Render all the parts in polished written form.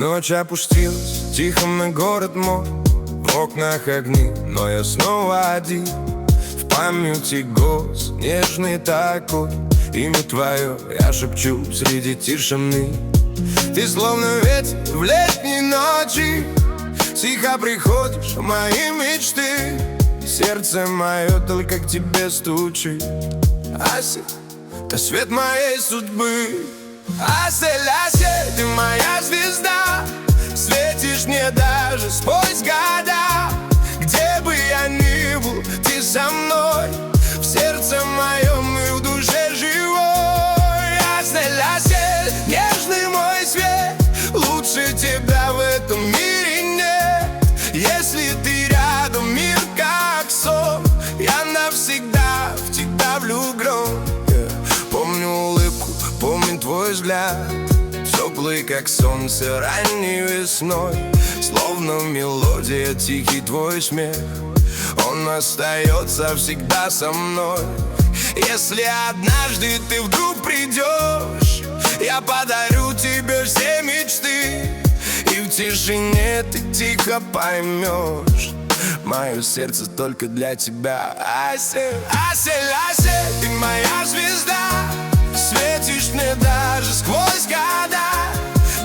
Ночь опустилась, тихо на город мой, в окнах огни, но я снова один. В памяти голос нежный такой, имя твое я шепчу среди тишины. Ты словно ветер в летней ночи, тихо приходишь в мои мечты. Сердце мое только к тебе стучит. Ася, ты свет моей судьбы. Ася, Ася, ты моя звезда, светишь мне даже сквозь года. Где бы я ни был, ты со мной, в сердце моем и в душе живой. Ася, Ася, нежный мой свет, лучше тебя в этом мире нет. Если ты рядом, мир как сон, я навсегда в тебя влюблен. Помню улыбку, помню твой взгляд, теплый, как солнце ранней весной. Словно мелодия, тихий твой смех, он остается всегда со мной. Если однажды ты вдруг придешь, я подарю тебе все мечты, и в тишине ты тихо поймешь, мое сердце только для тебя. Ася, Ася, Ася, ты моя звезда, светишь мне даже сквозь года.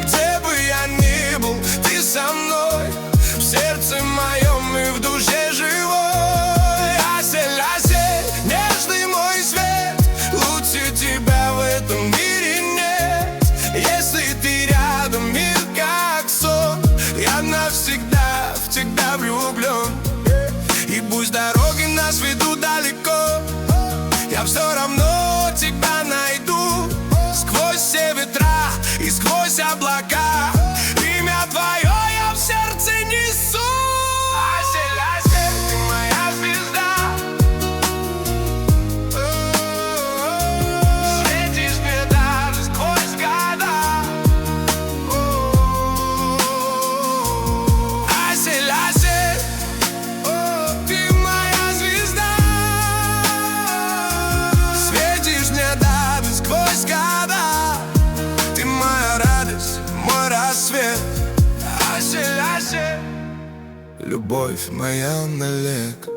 Где бы я ни был, ты со мной, в сердце моем и в душе живой. Ася, Ася, нежный мой свет, лучше тебя в этом мире нет. Если ты рядом, мир как сон, я навсегда в тебя влюблен. И пусть дороги нас ведут далеко, я все равно тебя найду. Сквозь все ветра и сквозь облака, имя твое я в сердце несу. Ася, Ася, ты моя звезда, светишь мне даже сквозь года. Ася, Ася, ты моя звезда, светишь мне даже сквозь года. Ты моя радость, мой рассвет. Ася, Ася, любовь моя навек.